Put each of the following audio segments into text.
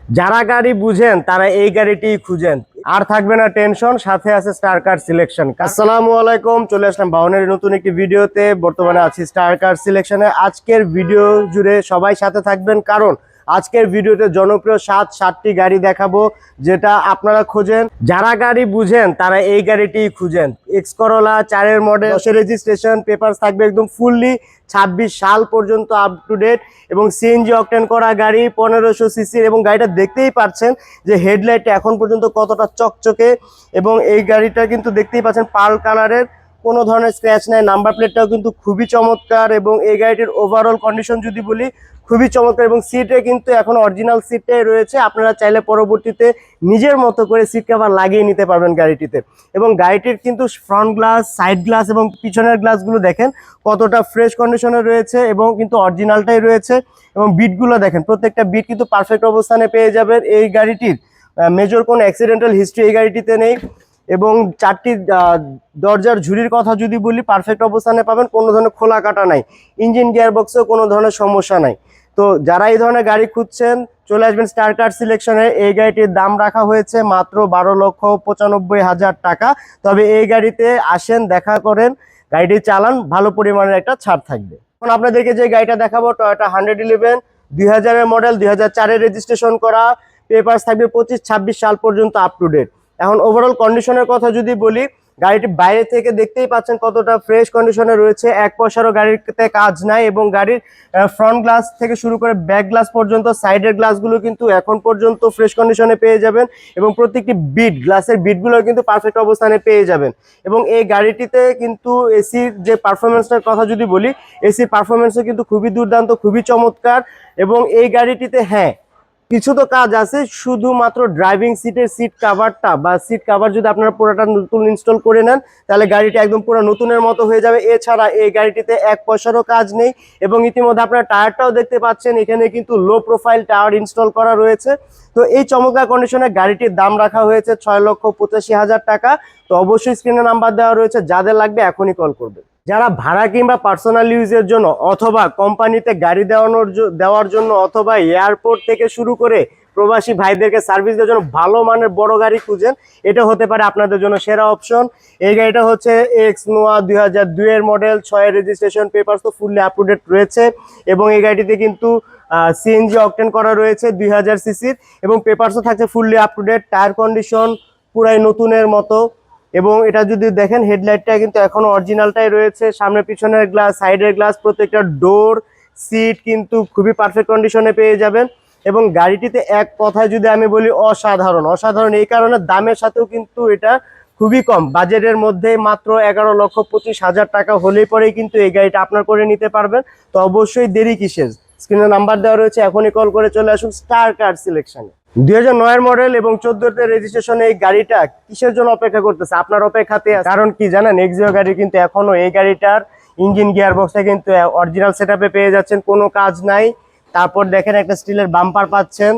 যারা গাড়ি বুঝেন তারা এই গাড়িটি খুঁজেন, আর থাকবে না টেনশন, সাথে আছে স্টার কার সিলেকশন। আসসালামু আলাইকুম, চলে আসলাম বাহনের নতুন একটি ভিডিওতে। বর্তমানে আছি স্টার কার সিলেকশনে। আজকের ভিডিও জুড়ে সবাই সাথে থাকবেন, কারণ আজকের ভিডিওতে জনপ্রিয় সাতটি গাড়ি দেখাবো যেটা আপনারা খোঁজেন। যারা গাড়ি বুঝেন তারা এই গাড়িটি খুঁজেন। X Corolla 4 model, 10 registration, papers থাকবে একদম ফুললি 26 সাল পর্যন্ত আপ টু ডেট, এবং সিএনজি অকটেন করা গাড়ি, 1500 সিসির। এবং গাড়িটা দেখতেই পাচ্ছেন যে হেডলাইটটা এখন পর্যন্ত কতটা চকচকে, এবং এই গাড়িটা কিন্তু দেখতেই পাচ্ছেন পার্ল কালারের, কোনো ধরনের স্ক্র্যাচ নাই। নাম্বার প্লেটটাও কিন্তু খুবই চমৎকার, এবং এই গাড়িটির ওভারঅল কন্ডিশন যদি বলি খুবই চমৎকার। এবং সিটে কিন্তু এখন অরিজিনাল সিটটাই রয়েছে, আপনারা চাইলে পরবর্তীতে নিজের মতো করে সিট কভার লাগিয়ে নিতে পারবেন গাড়িটিতে। এবং গাড়িটির কিন্তু ফ্রন্ট গ্লাস, সাইড গ্লাস এবং পিছনের গ্লাসগুলো দেখেন কতটা ফ্রেশ কন্ডিশনে রয়েছে, এবং কিন্তু অরিজিনালটাই রয়েছে। এবং বিটগুলো দেখেন, প্রত্যেকটা বিট কিন্তু পারফেক্ট অবস্থানে পেয়ে যাবেন। এই গাড়িটির মেজর কোনো অ্যাক্সিডেন্টাল হিস্ট্রি এই গাড়িটিতে নেই। এবং 4টি দরজার ঝুড়ির কথা যদি বলি পারফেক্ট অবস্থানে পাবেন, কোনো ধরনের খোলা কাটা নাই। ইঞ্জিন গিয়ার বক্সেও কোনো ধরনের সমস্যা নাই। তো যারা এই ধরনের গাড়ি খুঁজছেন চলে আসবেন স্টার কার সিলেকশনে। এই গাড়িটির দাম রাখা হয়েছে মাত্র 12,95,000 টাকা। তবে এই গাড়িতে আসেন, দেখা করেন, গাড়িটি চালান, ভালো পরিমাণের একটা ছাড় থাকবে। এখন আপনাদেরকে যে গাড়িটা দেখাবো টয়োটা 111, 2000-এর মডেল, 2004-এর রেজিস্ট্রেশন করা, পেপারস থাকবে 25-26 সাল পর্যন্ত আপ টু ডেট। এখন ওভারঅল কন্ডিশনের কথা যদি বলি, গাড়িটি বাইরে থেকে দেখতেই পাচ্ছেন কতটা ফ্রেশ কন্ডিশনে রয়েছে, এক পয়সারও গাড়িতে কাজ নাই। এবং গাড়ির ফ্রন্ট গ্লাস থেকে শুরু করে ব্যাক গ্লাস পর্যন্ত, সাইডের গ্লাসগুলো কিন্তু এখন পর্যন্ত ফ্রেশ কন্ডিশনে পেয়ে যাবেন, এবং প্রত্যেকটি বিট, গ্লাসের বিটগুলো কিন্তু পারফেক্ট অবস্থানে পেয়ে যাবেন। এবং এই গাড়িটিতে কিন্তু এসির যে পারফরমেন্সটার কথা যদি বলি, এসির পারফরমেন্সও কিন্তু খুবই দুর্দান্ত, খুবই চমৎকার। এবং এই গাড়িটিতে কিছু তো কাজ আছে, শুধুমাত্র ড্রাইভিং সিটের সিট কাভারটা বা সিট কাভার যদি আপনারা পুরোটা নতুন ইনস্টল করে নেন, তাহলে গাড়িটা একদম পুরো নতুনের মতো হয়ে যাবে। এছাড়া এই গাড়িটিতে এক পয়সারও কাজ নেই। এবং ইতিমধ্যে আপনারা টায়ারটাও দেখতে পাচ্ছেন, এখানে কিন্তু লো প্রোফাইল টায়ার ইনস্টল করা রয়েছে। তো এই চমৎকার কন্ডিশনে গাড়িটির দাম রাখা হয়েছে 6,85,000 টাকা। তো অবশ্যই স্ক্রিনে নাম্বার দেওয়া রয়েছে, যাদের লাগবে এখনই কল করবে। যারা ভাড়া কিংবা পার্সোনাল ইউজের জন্য, অথবা কোম্পানিতে গাড়ি দেওয়ার জন্য, অথবা এয়ারপোর্ট থেকে শুরু করে প্রবাসী ভাইদেরকে সার্ভিস দেওয়ার জন্য ভালো মানের বড় গাড়ি খুঁজেন, এটা হতে পারে আপনাদের জন্য সেরা অপশন। এই গাড়িটা হচ্ছে এক্স নোয়া, 2002-এর মডেল, 6-এর রেজিস্ট্রেশন, পেপারস তো ফুললি আপ টু ডেট রয়েছে। এবং এই গাড়িটিতে কিন্তু সিএনজি অকটেন করা রয়েছে 2000 সিসির, এবং পেপারসও থাকছে fully up to date. Tyre condition পুরাই নতুনের মতো। এবং এটা যদি দেখেন হেডলাইটটা কিন্তু এখনো অরিজিনালটাই রয়েছে, সামনে পিছনের গ্লাস, সাইডের গ্লাস, প্রত্যেকটা ডোর, সিট কিন্তু খুবই পারফেক্ট কন্ডিশনে পেয়ে যাবেন। এবং গাড়িটিতে এক কথায় যদি আমি বলি অসাধারণ। অসাধারণ এই কারণে দামের সাথেও কিন্তু এটা খুবই কম, বাজেটের মধ্যে মাত্র 11,25,000 টাকা হলেই পরেই কিন্তু এই গাড়িটা আপনার করে নিতে পারবেন। তো অবশ্যই দেরি কিসের, স্ক্রিনে নাম্বার দেওয়া রয়েছে, এখনই কল করে চলে আসুন স্টার কার সিলেকশনে। 2009-এর মডেল এবং 14-তে রেজিস্ট্রেশন এই গাড়িটা কিসের জন্য অপেক্ষা করতেছে? আপনার অপেক্ষাতে। কারণ কি জানেন, এক্সিও গাড়ি কিন্তু এখনো এই গাড়িটার ইঞ্জিন গিয়ার বক্সটা কিন্তু অরিজিনাল সেটআপে পেয়ে যাচ্ছেন, কোনো কাজ নাই। তারপর দেখেন একটা স্টিলের বাম্পার পাচ্ছেন।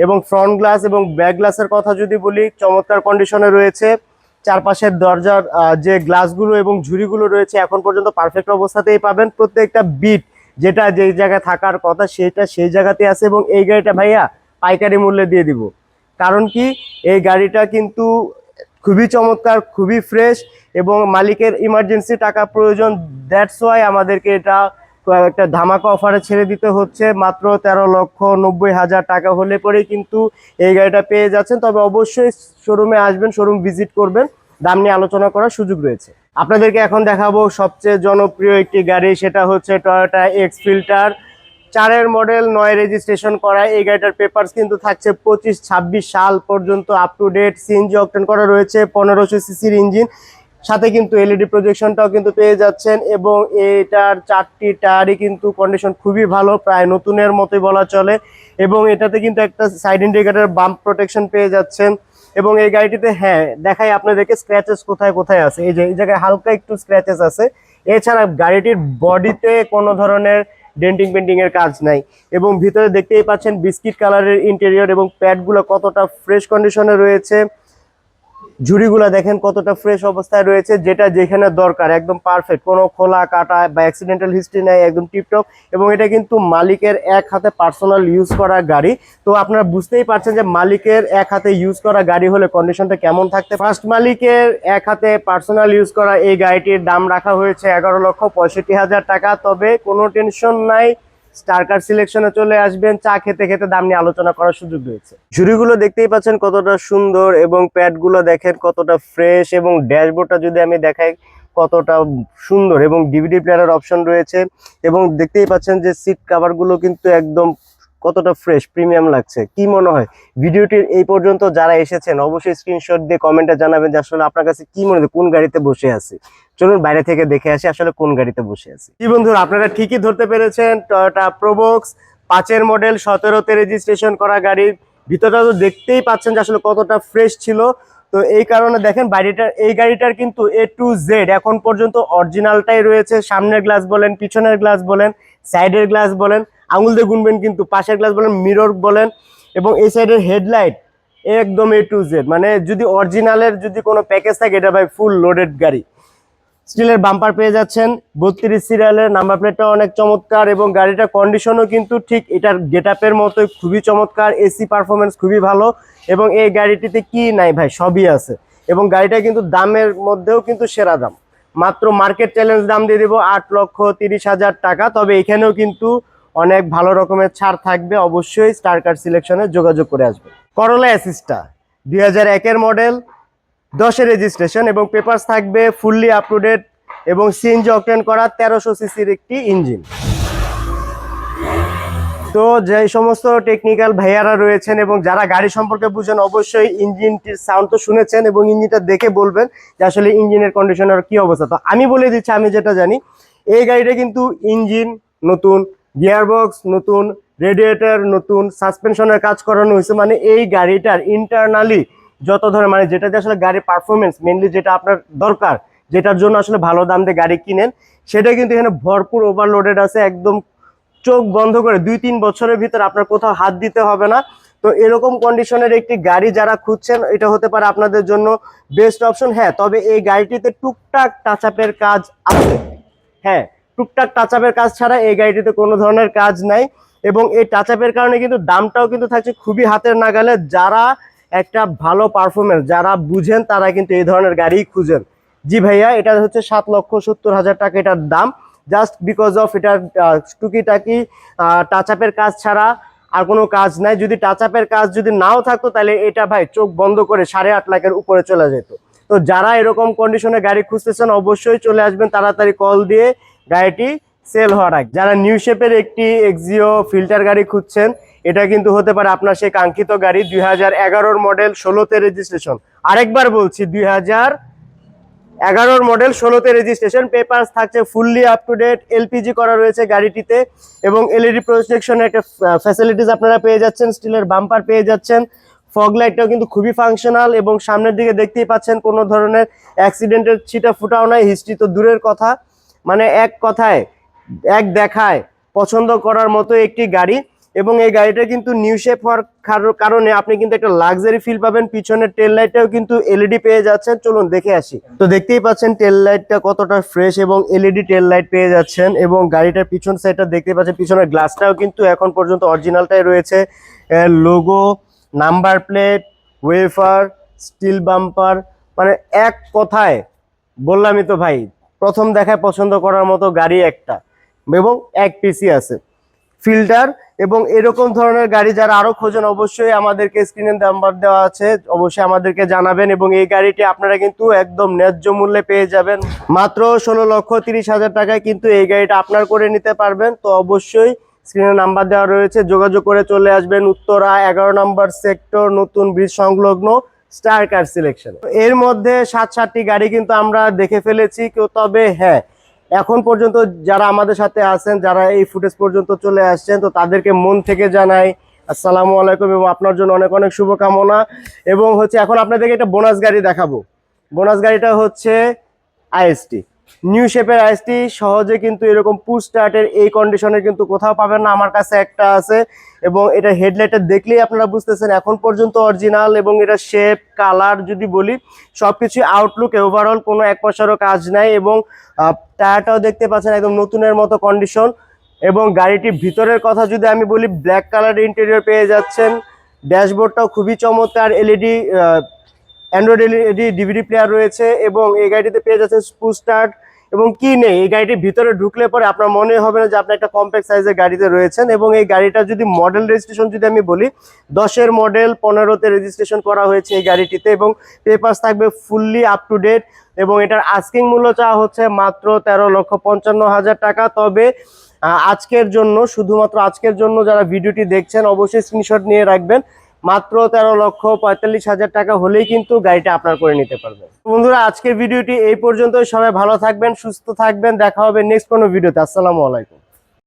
এবং ফ্রন্ট গ্লাস এবং ব্যাক গ্লাসের কথা যদি বলি চমৎকার কন্ডিশনে রয়েছে। চারপাশের দরজার যে গ্লাসগুলো এবং ঝুড়িগুলো রয়েছে এখন পর্যন্ত পারফেক্ট অবস্থাতেই পাবেন। প্রত্যেকটা বিট যেটা যে জায়গায় থাকার কথা সেটা সেই জায়গাতে আছে। এবং এই গাড়িটা ভাইয়া পাইকারি মূল্যে দিয়ে দিব। কারণ কি, এই গাড়িটা কিন্তু খুবই চমৎকার, খুবই ফ্রেশ, এবং মালিকের ইমার্জেন্সি টাকা প্রয়োজন, দ্যাটস ওয়াই আমাদেরকে এটা একটা ধামাকা অফারে ছেড়ে দিতে হচ্ছে। মাত্র 13,90,000 টাকা হলে পরেই কিন্তু এই গাড়িটা পেয়ে যাচ্ছেন। তবে অবশ্যই শোরুমে আসবেন, শোরুম ভিজিট করবেন, দাম নিয়ে আলোচনা করার সুযোগ রয়েছে। আপনাদেরকে এখন দেখাবো সবচেয়ে জনপ্রিয় একটি গাড়ি, সেটা হচ্ছে টয়োটা এক্স ফিল্টার, 4-এর মডেল, 9 রেজিস্ট্রেশন করা। এই গাড়িটার পেপারস কিন্তু থাকছে 25-26 সাল পর্যন্ত up to date. CNG octane করা রয়েছে, 1500 সিসির ইঞ্জিন, সাথে কিন্তু এলইডি প্রজেকশনটাও কিন্তু পেয়ে যাচ্ছেন। এবং এটার 4টি টায়ারই কিন্তু কন্ডিশন খুবই ভালো, প্রায় নতুনের মতোই বলা চলে। এবং এটাতে কিন্তু একটা সাইড ইন্ডিকেটর বাম্প প্রোটেকশন পেয়ে যাচ্ছেন। এবং এই গাড়িটিতে দেখাই আপনাদেরকে স্ক্র্যাচেস কোথায় কোথায় আছে। এই যে এই জায়গায় হালকা একটু স্ক্র্যাচেস আছে। এছাড়া গাড়িটির বডিতে কোনো ধরনের ডেন্টিং পেন্টিং এর কাজ নাই। এবং ভিতরে দেখতেই পাচ্ছেন বিস্কিট কালারের ইন্টেরিয়র, এবং প্যাডগুলো কতটা ফ্রেশ কন্ডিশনে রয়েছে। ঝুড়িগুলো দেখেন কতটা ফ্রেশ অবস্থায় রয়েছে, যেটা যেখানে দরকার একদম পারফেক্ট, কোনো খোলা কাটা বা অ্যাক্সিডেন্টাল হিস্ট্রি নেই, একদম টিপটপ। এবং এটা কিন্তু মালিকের এক হাতে পার্সোনাল ইউজ করা গাড়ি। তো আপনারা বুঝতেই পারছেন যে মালিকের এক হাতে ইউজ করা গাড়ি হলে কন্ডিশনটা কেমন থাকতে। ফার্স্ট মালিকের এক হাতে পার্সোনাল ইউজ করা এই গাড়িটির দাম রাখা হয়েছে 11,65,000 টাকা। তবে কোনো টেনশন নাই, স্টার কার সিলেকশনে চলে আসবেন, চা খেতে খেতে দাম নিয়ে আলোচনা করার সুযোগ রয়েছে। ঝুড়িগুলো দেখতেই পাচ্ছেন কতটা সুন্দর এবং প্যাডগুলো দেখেন কতটা ফ্রেশ, এবং ড্যাশবোর্ডটা যদি আমি দেখাই কতটা সুন্দর, এবং ডিভিডি প্লেয়ারের অপশন রয়েছে। এবং দেখতেই পাচ্ছেন যে সিট কাভারগুলো কিন্তু একদম কতটা ফ্রেশ প্রিমিয়াম লাগছে। কি মনে হয় ভিডিওটির এই পর্যন্ত যারা এসেছেন অবশ্যই স্ক্রিনশট দিয়ে কমেন্টে জানাবেন যে আসলে আপনার কাছে কি মনে হয় কোন গাড়িতে বসে আছে। চলুন বাইরে থেকে দেখে আসি আসলে কোন গাড়িতে বসে আছি। কি বন্ধুরা, আপনারা ঠিকই ধরতে পেরেছেন, টয়োটা প্রোবক্স 5-এর মডেল, 17তে রেজিস্ট্রেশন করা গাড়ি। ভিতরটা তো দেখতেই পাচ্ছেন যে আসলে কতটা ফ্রেশ ছিল। তো এই কারণে দেখেন এই গাড়িটার কিন্তু A to Z এখন পর্যন্ত অরিজিনালটাই রয়েছে। সামনের গ্লাস বলেন, পিছনের গ্লাস বলেন, সাইডের গ্লাস বলেন, আঙুল দিয়ে গুনবেন কিন্তু, পাশের গ্লাস বলেন, মিরর বলেন, এবং এই সাইডের হেডলাইট একদম A to Z। মানে যদি অরিজিনালের যদি কোনো প্যাকেজ থাকে, এটা ভাই ফুল লোডেড গাড়ি। স্টিলের বাম্পার পেয়ে যাচ্ছেন, 32 সিরিয়ালের, নাম্বার প্লেটটা অনেক চমৎকার, এবং গাড়িটার কন্ডিশনও কিন্তু ঠিক এটার গেটআপের মতোই খুবই চমৎকার। এসি পারফরমেন্স খুবই ভালো, এবং এই গাড়িটিতে কি নাই ভাই, সবই আছে। এবং গাড়িটা কিন্তু দামের মধ্যেও কিন্তু সেরা দাম, মাত্র মার্কেট চ্যালেঞ্জ দাম দিয়ে দেবো 8,30,000 টাকা। তবে এখানেও কিন্তু অনেক ভালো রকমের ছাড় থাকবে, অবশ্যই স্টার কার সিলেকশনে যোগাযোগ করে আসবে। করোলা অ্যাসিস্টা 2001-এর মডেল, 10-এর রেজিস্ট্রেশন, এবং পেপারস থাকবে ফুললি আপ টু ডেট, এবং সিএনজি অকটেন করা 1300 সিসির একটি ইঞ্জিন। তো যে সমস্ত টেকনিক্যাল ভাইয়ারা রয়েছেন এবং যারা গাড়ি সম্পর্কে বুঝেন, অবশ্যই ইঞ্জিনটির সাউন্ড তো শুনেছেন, এবং ইঞ্জিনটা দেখে বলবেন যে আসলে ইঞ্জিনের কন্ডিশনের কি অবস্থা। তো আমি বলে দিচ্ছি আমি যেটা জানি, এই গাড়িটা কিন্তু ইঞ্জিন নতুন, গিয়ারবক্স নতুন, রেডিয়েটর নতুন, সাসপেনশনের কাজ করানো হয়েছে। মানে এই গাড়িটার ইন্টারনালি যত ধরনের, মানে যেটাতে আসলে গাড়ির পারফরমেন্স মেনলি যেটা আপনার দরকার, যেটার জন্য আসলে ভালো দাম দিয়ে গাড়ি কিনেন, সেটা কিন্তু এখানে ভরপুর ওভারলোডেড আছে। একদম চোখ বন্ধ করে 2-3 বছরের ভিতর আপনার কোথাও হাত দিতে হবে না। তো এরকম কন্ডিশনের একটি গাড়ি যারা খুঁজছেন, এটা হতে পারে আপনাদের জন্য বেস্ট অপশন। হ্যাঁ, তবে এই গাড়িটিতে টুকটাক টাচআপের কাজ আছে। হ্যাঁ, টুকটাক টাচআপের কাজ ছাড়া এই গাড়িটিতে কোনো ধরনের কাজ নাই, এবং এই টাচআপের কারণে কিন্তু দামটাও কিন্তু থাকছে খুবই হাতের নাগালে। যারা একটা ভালো পারফরমেন্স যারা বুঝেন, তারা কিন্তু এই ধরনের গাড়ি খুঁজেন। জি ভাইয়া, এটা হচ্ছে 7,70,000 টাকা এটার দাম, জাস্ট বিকজ অফ এটার টুকিটাকি টাচআপের কাজ ছাড়া আর কোনো কাজ নাই। যদি টাচআপের কাজ যদি নাও থাকতো, তাহলে এটা ভাই চোখ বন্ধ করে 8.5 লাখের উপরে চলে যেত। তো যারা এরকম কন্ডিশনে গাড়ি খুঁজতেছেন, অবশ্যই চলে আসবেন তাড়াতাড়ি কল দিয়ে গাড়িটি সেল হওয়ার আগে। যারা নিউ শেপের একটি এক্সিও ফিল্টার গাড়ি খুঁজছেন, এটা কিন্তু হতে পারে আপনার সেই কাঙ্ক্ষিত গাড়ি। 2011-র মডেল, 16তে রেজিস্ট্রেশন। আরেকবার বলছি, 2011-র মডেল, 16তে রেজিস্ট্রেশন, পেপারস থাকছে fully up to date, LPG করা রয়েছে গাড়িটিতে, এবং এলইডি প্রজেকশনের একটা ফ্যাসিলিটিস আপনারা পেয়ে যাচ্ছেন, স্টিলের বাম্পার পেয়ে যাচ্ছেন, ফগ লাইটটাও কিন্তু খুবই ফাংশনাল, এবং সামনের দিকে দেখতেই পাচ্ছেন কোনো ধরনের অ্যাক্সিডেন্টের ছিটা ফুটাও নাই। হিস্ট্রি তো দূরের কথা, মানে এক কথায় এক দেখায় পছন্দ করার মতো একটি গাড়ি। এবং এই গাড়িটা কিন্তু নিউ শেপ হওয়ার কারণে আপনি কিন্তু একটা লাক্সারি ফিল পাবেন। পিছনের টেল লাইটটাও কিন্তু এলইডি পেয়ে যাচ্ছেন, চলুন দেখে আসি। তো দেখতেই পাচ্ছেন টেল লাইটটা কতটা ফ্রেশ, এবং এলইডি টেল লাইট পেয়ে যাচ্ছেন, এবং গাড়িটার পিছন সাইডটা দেখতে পাচ্ছেন, পিছনের গ্লাসটাও কিন্তু এখন পর্যন্ত অরিজিনালটাই রয়েছে। Logo, number plate, wafer, still bumper, মানে এক কথায় বললামই তো ভাই, প্রথম দেখায় পছন্দ করার মতো গাড়ি একটা, এবং এক পিসি আছে ফিল্টার। এবং এরকম ধরনের গাড়ি যারা আরো খোঁজেন, অবশ্যই আমাদেরকে স্ক্রিনে নাম্বার দেওয়া আছে, অবশ্যই আমাদেরকে জানাবেন। এবং এই গাড়িটি আপনারা কিন্তু একদম ন্যায্য মূল্যে পেয়ে যাবেন, মাত্র 16,30,000 টাকায় কিন্তু এই গাড়িটা আপনার করে নিতে পারবেন। তো অবশ্যই স্ক্রিনে নাম্বার দেওয়া রয়েছে, যোগাযোগ করে চলে আসবেন উত্তরা 11 নম্বর সেক্টর, নতুন ব্রিজ সংলগ্ন, স্টার কার সিলেকশন। এর মধ্যে 7-8টি গাড়ি কিন্তু আমরা দেখে ফেলেছি কেউ। তবে হ্যাঁ, এখন পর্যন্ত যারা আমাদের সাথে আছেন, যারা এই ফুটেজ পর্যন্ত চলে আসছেন, তো তাদেরকে মন থেকে জানাই আসসালামু আলাইকুম, এবং আপনার জন্য অনেক অনেক শুভকামনা। এবং হচ্ছে এখন আপনাদেরকে একটা বোনাস গাড়ি দেখাবো। বোনাস গাড়িটা হচ্ছে আইএসটি নিউ শেপের আইসটি সহজে কিন্তু এরকম পুশ স্টার্টের এই কন্ডিশনে কিন্তু কোথাও পাবেন না। আমার কাছে একটা আছে এবং এটা হেডলাইটটা দেখলেই আপনারা বুঝতেছেন এখন পর্যন্ত অরিজিনাল, এবং এটা শেপ কালার যদি বলি সবকিছু আউটলুক ওভারঅল কোনো এক পয়সারও কাজ নাই, এবং টায়ারটাও দেখতে পাচ্ছেন একদম নতুনের মতো কন্ডিশন। এবং গাড়িটির ভিতরের কথা যদি আমি বলি, ব্ল্যাক কালারের ইন্টেরিয়র পেয়ে যাচ্ছেন। ড্যাশবোর্ডটাও খুবই চমৎকার, LED Android LED DVD player রয়েছে, এবং এই গাড়িটিতে পেয়ে যাচ্ছেন পুশ স্টার্ট। এবং কি নেই, এই গাড়িটির ভিতরে ঢুকলে পরে আপনার মনে হবে না যে আপনি একটা কম্প্যাক্ট সাইজের গাড়িতে রয়েছেন। এবং এই গাড়িটা যদি মডেল রেজিস্ট্রেশন যদি আমি বলি, 10-এর মডেল 15-তে রেজিস্ট্রেশন করা হয়েছে এই গাড়িটিতে, এবং পেপারস থাকবে ফুললি আপ টু ডেট। এবং এটার আস্কিং মূল্য চাওয়া হচ্ছে মাত্র 13,55,000 টাকা। তবে আজকের জন্য, শুধুমাত্র আজকের জন্য যারা ভিডিওটি দেখছেন অবশ্যই স্ক্রিনশট নিয়ে রাখবেন, মাত্র 13,45,000 টাকা হলেই কিন্তু গাড়িটা আপনার করে নিতে পারবেন। বন্ধুরা, আজকের ভিডিওটি এই পর্যন্তই। সবাই ভালো থাকবেন, সুস্থ থাকবেন, দেখা হবে নেক্সট কোনো ভিডিওতে। আসসালামু আলাইকুম।